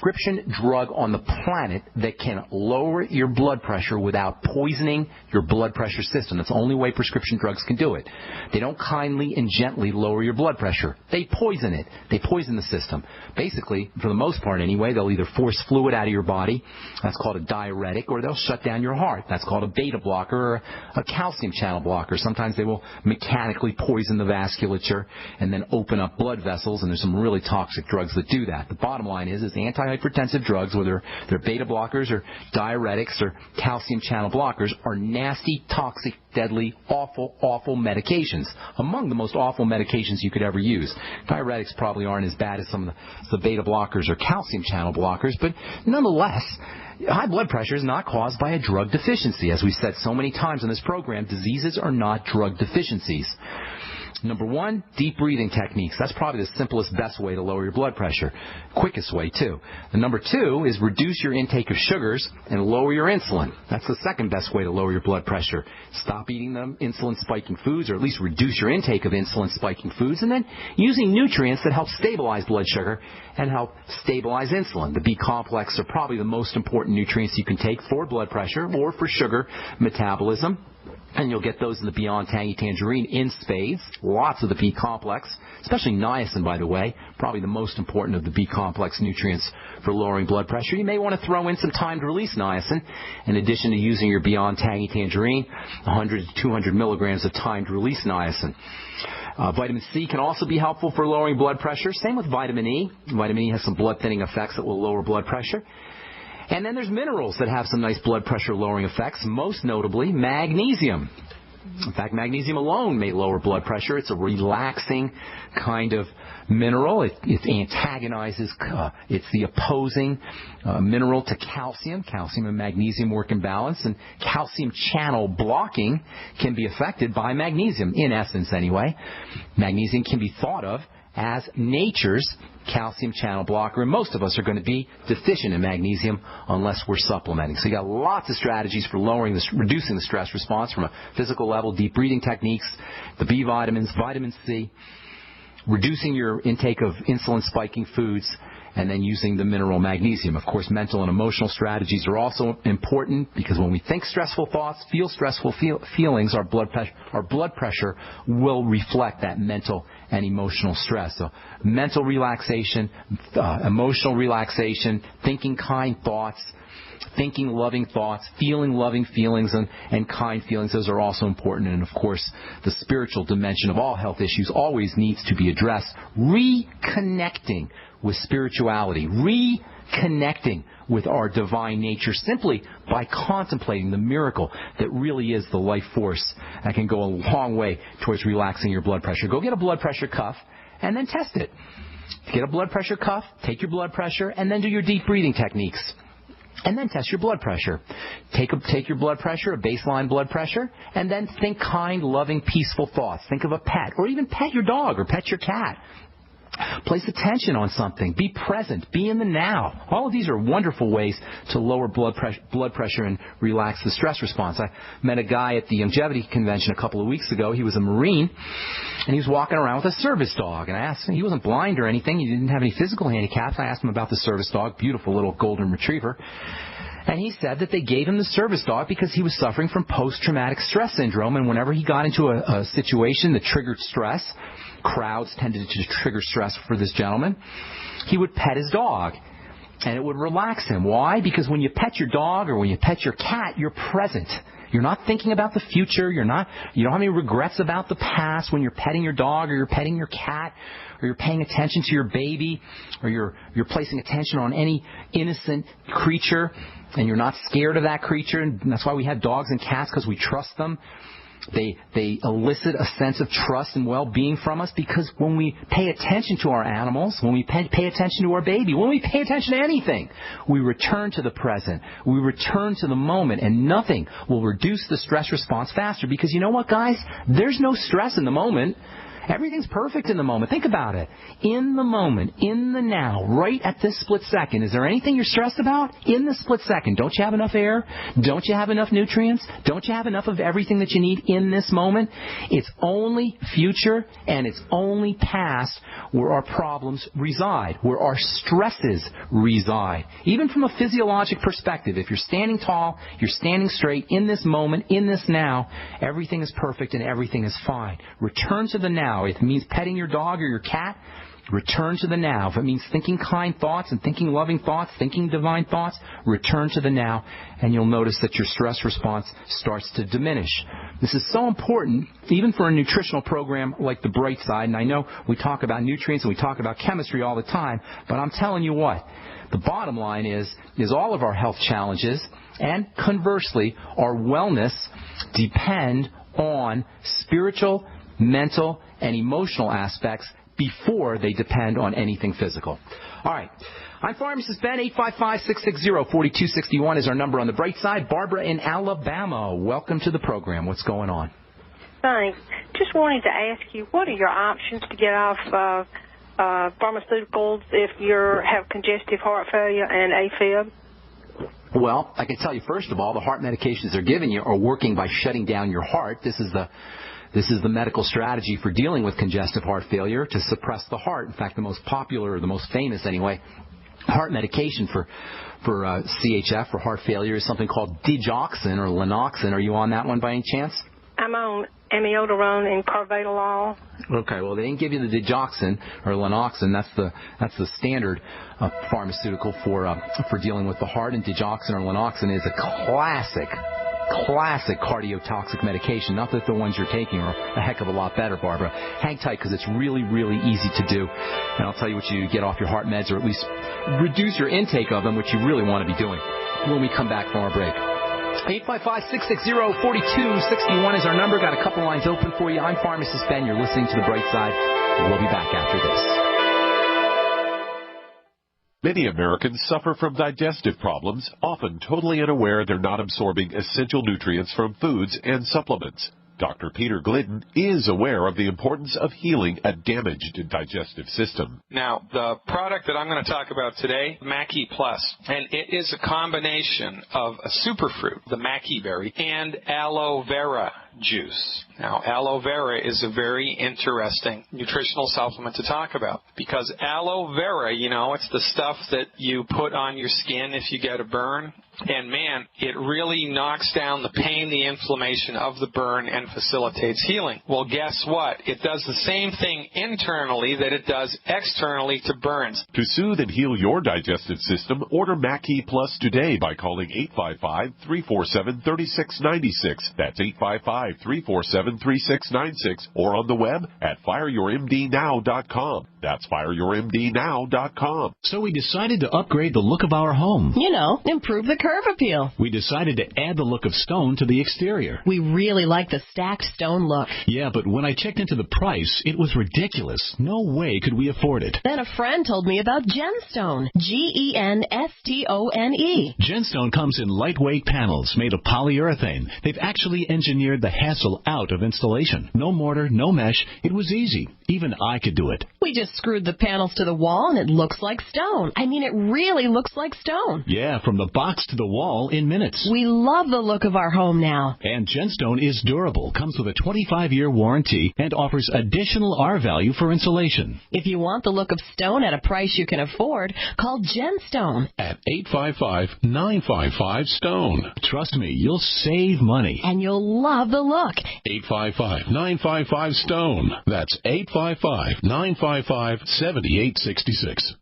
prescription drug on the planet that can lower your blood pressure without poisoning your blood pressure system. That's the only way prescription drugs can do it. They don't kindly and gently lower your blood pressure. They poison it. They poison the system. Basically, for the most part anyway, they'll either force fluid out of your body, that's called a diuretic, or they'll shut down your heart. That's called a beta blocker or a calcium channel blocker. Sometimes they will mechanically poison the vasculature and then open up blood vessels, and there's some really toxic drugs that do that. The bottom line is anti-hypertensive drugs, whether they're beta blockers or diuretics or calcium channel blockers, are nasty, toxic, deadly, awful, awful medications. Among the most awful medications you could ever use. Diuretics probably aren't as bad as some of the beta blockers or calcium channel blockers, but nonetheless, high blood pressure is not caused by a drug deficiency. As we've said so many times in this program, diseases are not drug deficiencies. Number one, deep breathing techniques. That's probably the simplest, best way to lower your blood pressure. Quickest way, too. And number two is reduce your intake of sugars and lower your insulin. That's the second best way to lower your blood pressure. Stop eating them insulin-spiking foods, or at least reduce your intake of insulin-spiking foods, and then using nutrients that help stabilize blood sugar and help stabilize insulin. The B complex are probably the most important nutrients you can take for blood pressure or for sugar metabolism. And you'll get those in the Beyond Tangy Tangerine in spades. Lots of the B complex, especially niacin, by the way, probably the most important of the B complex nutrients for lowering blood pressure. You may want to throw in some timed release niacin in addition to using your Beyond Tangy Tangerine, 100 to 200 milligrams of timed release niacin. Vitamin C can also be helpful for lowering blood pressure. Same with vitamin E. Vitamin E has some blood thinning effects that will lower blood pressure. And then there's minerals that have some nice blood pressure lowering effects, most notably magnesium. In fact, magnesium alone may lower blood pressure. It's a relaxing kind of mineral. It antagonizes, it's the opposing mineral to calcium. Calcium and magnesium work in balance, and calcium channel blocking can be affected by magnesium, in essence anyway. Magnesium can be thought of as nature's calcium channel blocker, and most of us are going to be deficient in magnesium unless we're supplementing. So you got lots of strategies for reducing the stress response from a physical level: deep breathing techniques, the B vitamins, vitamin C, reducing your intake of insulin-spiking foods, and then using the mineral magnesium. Of course, mental and emotional strategies are also important, because when we think stressful thoughts, feel stressful feelings, our blood pressure will reflect that mental and emotional stress. So mental relaxation, emotional relaxation, thinking kind thoughts, thinking loving thoughts, feeling loving feelings and kind feelings, those are also important. And, of course, the spiritual dimension of all health issues always needs to be addressed. Reconnecting with spirituality, reconnecting with our divine nature simply by contemplating the miracle that really is the life force that can go a long way towards relaxing your blood pressure. Go get a blood pressure cuff and then test it. Get a blood pressure cuff, take your blood pressure, and then do your deep breathing techniques. And then test your blood pressure. Take your blood pressure, a baseline blood pressure, and then think kind, loving, peaceful thoughts. Think of a pet, or even pet your dog or pet your cat. Place attention on something. Be present. Be in the now. All of these are wonderful ways to lower blood pressure and relax the stress response. I met a guy at the longevity convention a couple of weeks ago. He was a Marine, and he was walking around with a service dog. And I asked him, he wasn't blind or anything. He didn't have any physical handicaps. I asked him about the service dog, beautiful little golden retriever. And he said that they gave him the service dog because he was suffering from post-traumatic stress syndrome, and whenever he got into a situation that triggered stress, crowds tended to trigger stress for this gentleman, he would pet his dog, and it would relax him. Why? Because when you pet your dog or when you pet your cat, you're present. You're not thinking about the future. You don't have any regrets about the past when you're petting your dog or you're petting your cat, or you're paying attention to your baby, or you're placing attention on any innocent creature, and you're not scared of that creature. And that's why we have dogs and cats, because we trust them. They elicit a sense of trust and well-being from us, because when we pay attention to our animals, when we pay attention to our baby, when we pay attention to anything, we return to the present. We return to the moment, and nothing will reduce the stress response faster, because you know what, guys? There's no stress in the moment. Everything's perfect in the moment. Think about it. In the moment, in the now, right at this split second, is there anything you're stressed about? In the split second, don't you have enough air? Don't you have enough nutrients? Don't you have enough of everything that you need in this moment? It's only future and it's only past where our problems reside, where our stresses reside. Even from a physiologic perspective, if you're standing tall, you're standing straight in this moment, in this now, everything is perfect and everything is fine. Return to the now. If it means petting your dog or your cat, return to the now. If it means thinking kind thoughts and thinking loving thoughts, thinking divine thoughts, return to the now, and you'll notice that your stress response starts to diminish. This is so important, even for a nutritional program like the Brightside, and I know we talk about nutrients and we talk about chemistry all the time, but I'm telling you what, the bottom line is all of our health challenges and, conversely, our wellness depend on spiritual, mental, and emotional aspects before they depend on anything physical. All right. I'm Pharmacist Ben. 855-660-4261 is our number on the bright side. Barbara in Alabama, welcome to the program. What's going on? Thanks. Just wanted to ask you, what are your options to get off pharmaceuticals if you have congestive heart failure and AFib? Well, I can tell you, first of all, the heart medications they're giving you are working by shutting down your heart. This is the medical strategy for dealing with congestive heart failure, to suppress the heart. In fact, the most popular, or the most famous anyway, heart medication for CHF, for heart failure, is something called digoxin or Lanoxin. Are you on that one by any chance? I'm on amiodarone and carvedilol. Okay, well, they didn't give you the digoxin or Lanoxin. That's the standard pharmaceutical for dealing with the heart. And digoxin or Lanoxin is a classic cardiotoxic medication. Not that the ones you're taking are a heck of a lot better, Barbara. Hang tight, because it's really, really easy to do. And I'll tell you what you get off your heart meds, or at least reduce your intake of them, which you really want to be doing when we come back from our break. 855-660-4261 is our number. Got a couple lines open for you. I'm Pharmacist Ben. You're listening to The Bright Side. We'll be back after this. Many Americans suffer from digestive problems, often totally unaware they're not absorbing essential nutrients from foods and supplements. Dr. Peter Glidden is aware of the importance of healing a damaged digestive system. Now, the product that I'm going to talk about today, Mackey Plus, and it is a combination of a superfruit, the Mackey berry, and aloe vera juice. Now, aloe vera is a very interesting nutritional supplement to talk about, because aloe vera, it's the stuff that you put on your skin if you get a burn. And, man, it really knocks down the pain, the inflammation of the burn, and facilitates healing. Well, guess what? It does the same thing internally that it does externally to burns. To soothe and heal your digestive system, order Mackey Plus today by calling 855-347-3696. That's 855-347-3696. Or on the web at fireyourmdnow.com. That's fireyourmdnow.com. So we decided to upgrade the look of our home. Improve the curve appeal. We decided to add the look of stone to the exterior. We really like the stacked stone look. Yeah, but when I checked into the price, it was ridiculous. No way could we afford it. Then a friend told me about Genstone. Genstone. Genstone comes in lightweight panels made of polyurethane. They've actually engineered the hassle out of installation. No mortar, no mesh. It was easy. Even I could do it. We just screwed the panels to the wall and it looks like stone. I mean, it really looks like stone. Yeah, from the box to the wall in minutes. We love the look of our home now. And Genstone is durable, comes with a 25-year warranty, and offers additional R-value for insulation. If you want the look of stone at a price you can afford, call Genstone at 855-955-STONE. Trust me, you'll save money. And you'll love the look. 855-955-STONE. That's 855-955-7866.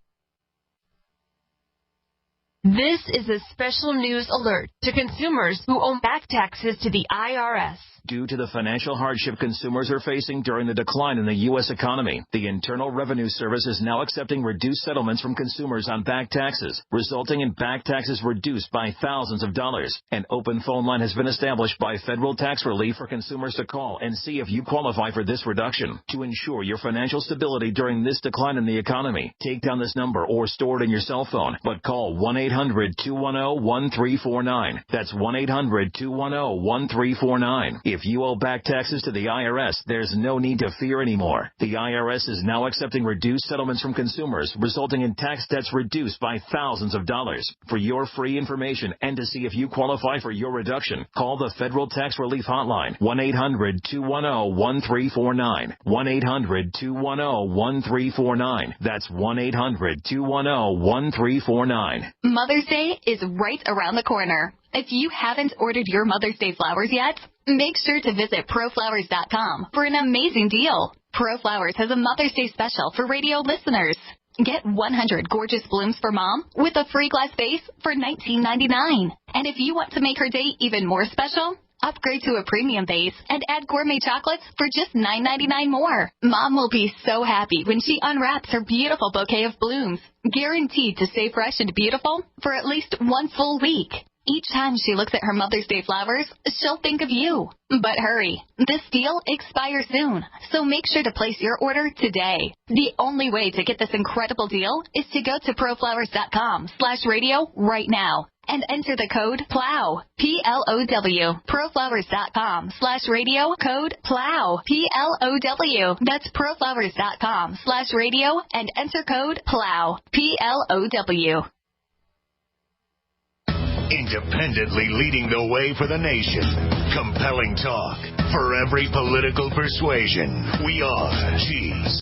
This is a special news alert to consumers who owe back taxes to the IRS. Due to the financial hardship consumers are facing during the decline in the U.S. economy, the Internal Revenue Service is now accepting reduced settlements from consumers on back taxes, resulting in back taxes reduced by thousands of dollars. An open phone line has been established by Federal Tax Relief for consumers to call and see if you qualify for this reduction. To ensure your financial stability during this decline in the economy, take down this number or store it in your cell phone, but call 1-800-210-1349. That's 1-800-210-1349. If you owe back taxes to the IRS, there's no need to fear anymore. The IRS is now accepting reduced settlements from consumers, resulting in tax debts reduced by thousands of dollars. For your free information and to see if you qualify for your reduction, call the Federal Tax Relief Hotline, 1-800-210-1349. 1-800-210-1349. That's 1-800-210-1349. Mother's Day is right around the corner. If you haven't ordered your Mother's Day flowers yet, make sure to visit proflowers.com for an amazing deal. ProFlowers has a Mother's Day special for radio listeners. Get 100 gorgeous blooms for Mom with a free glass vase for $19.99. And if you want to make her day even more special, upgrade to a premium vase and add gourmet chocolates for just $9.99 more. Mom will be so happy when she unwraps her beautiful bouquet of blooms, guaranteed to stay fresh and beautiful for at least one full week. Each time she looks at her Mother's Day flowers, she'll think of you. But hurry, this deal expires soon, so make sure to place your order today. The only way to get this incredible deal is to go to proflowers.com/radio right now and enter the code PLOW, P-L-O-W. Proflowers.com/radio, code PLOW, P-L-O-W. That's proflowers.com/radio and enter code PLOW, P-L-O-W. Independently leading the way for the nation. Compelling talk for every political persuasion. We are Cheese.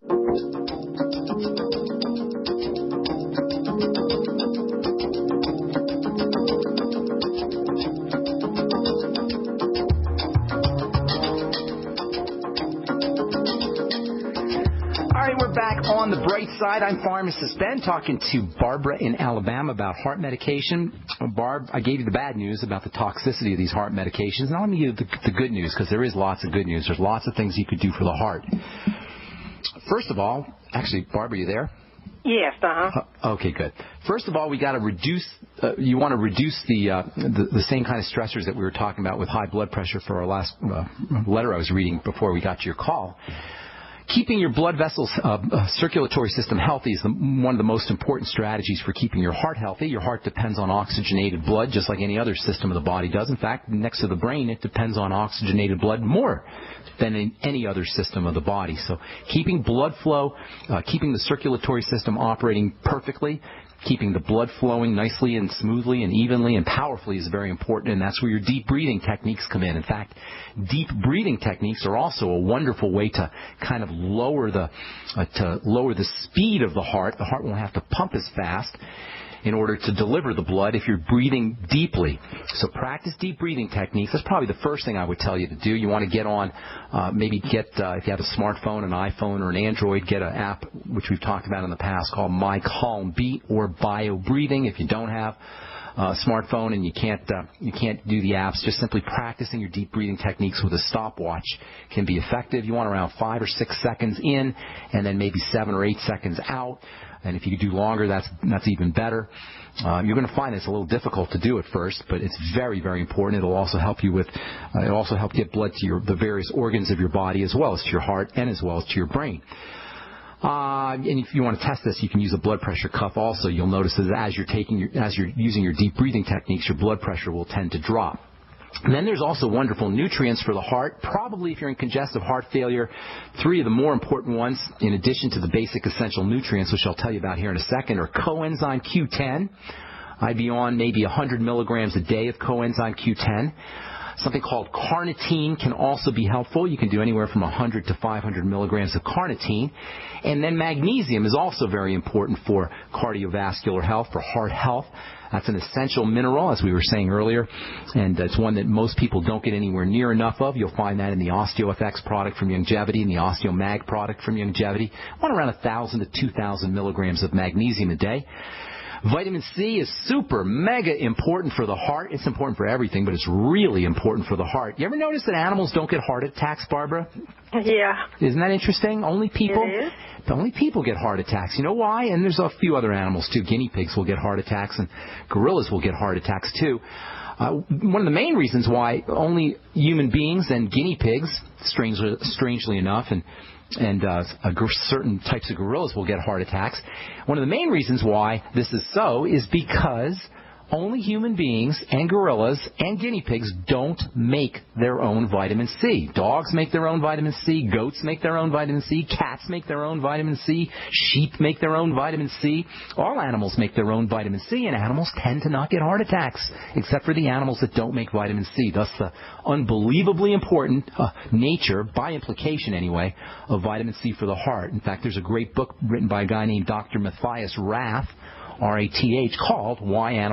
We're back on the bright side. I'm pharmacist Ben, talking to Barbara in Alabama about heart medication. Barb, I gave you the bad news about the toxicity of these heart medications. Now let me give you the good news, because there is lots of good news. There's lots of things you could do for the heart. First of all, actually, Barbara, you there? Yes, Okay, good. First of all, we got to reduce. You want to reduce the same kind of stressors that we were talking about with high blood pressure for our last letter I was reading before we got to your call. Keeping your blood vessels, circulatory system healthy is one of the most important strategies for keeping your heart healthy. Your heart depends on oxygenated blood, just like any other system of the body does. In fact, next to the brain, it depends on oxygenated blood more than in any other system of the body. So keeping blood flow, keeping the circulatory system operating perfectly, keeping the blood flowing nicely and smoothly and evenly and powerfully is very important, and that's where your deep breathing techniques come in. In fact, deep breathing techniques are also a wonderful way to kind of lower the speed of the heart. The heart won't have to pump as fast in order to deliver the blood if you're breathing deeply. So practice deep breathing techniques. That's probably the first thing I would tell you to do. You want to get on, if you have a smartphone, an iPhone, or an Android, get an app, which we've talked about in the past, called My Calm Beat or Bio Breathing. If you don't have a smartphone and you can't do the apps, just simply practicing your deep breathing techniques with a stopwatch can be effective. You want around 5 or 6 seconds in and then maybe 7 or 8 seconds out. And if you could do longer, that's even better. You're going to find it's a little difficult to do at first, but it's very, very important. It'll also help you get blood to the various organs of your body, as well as to your heart and as well as to your brain. And if you want to test this, you can use a blood pressure cuff also. You'll notice that as you're using your deep breathing techniques, your blood pressure will tend to drop. And then there's also wonderful nutrients for the heart. Probably if you're in congestive heart failure, 3 of the more important ones, in addition to the basic essential nutrients, which I'll tell you about here in a second, are coenzyme Q10. I'd be on maybe 100 milligrams a day of coenzyme Q10. Something called carnitine can also be helpful. You can do anywhere from 100 to 500 milligrams of carnitine. And then magnesium is also very important for cardiovascular health, for heart health. That's an essential mineral, as we were saying earlier, and it's one that most people don't get anywhere near enough of. You'll find that in the OsteoFX product from Youngevity and the OsteoMag product from Youngevity. Around 1,000 to 2,000 milligrams of magnesium a day. Vitamin C is super, mega important for the heart. It's important for everything, but it's really important for the heart. You ever notice that animals don't get heart attacks, Barbara? Yeah. Isn't that interesting? Only people get heart attacks. You know why? And there's a few other animals, too. Guinea pigs will get heart attacks, and gorillas will get heart attacks, too. One of the main reasons why only human beings and guinea pigs, strangely enough, and certain types of gorillas will get heart attacks. One of the main reasons why this is so is because only human beings and gorillas and guinea pigs don't make their own vitamin C. Dogs make their own vitamin C. Goats make their own vitamin C. Cats make their own vitamin C. Sheep make their own vitamin C. All animals make their own vitamin C, and animals tend to not get heart attacks, except for the animals that don't make vitamin C. Thus the unbelievably important nature, by implication anyway, of vitamin C for the heart. In fact, there's a great book written by a guy named Dr. Matthias Rath, R-A-T-H, called Why Animals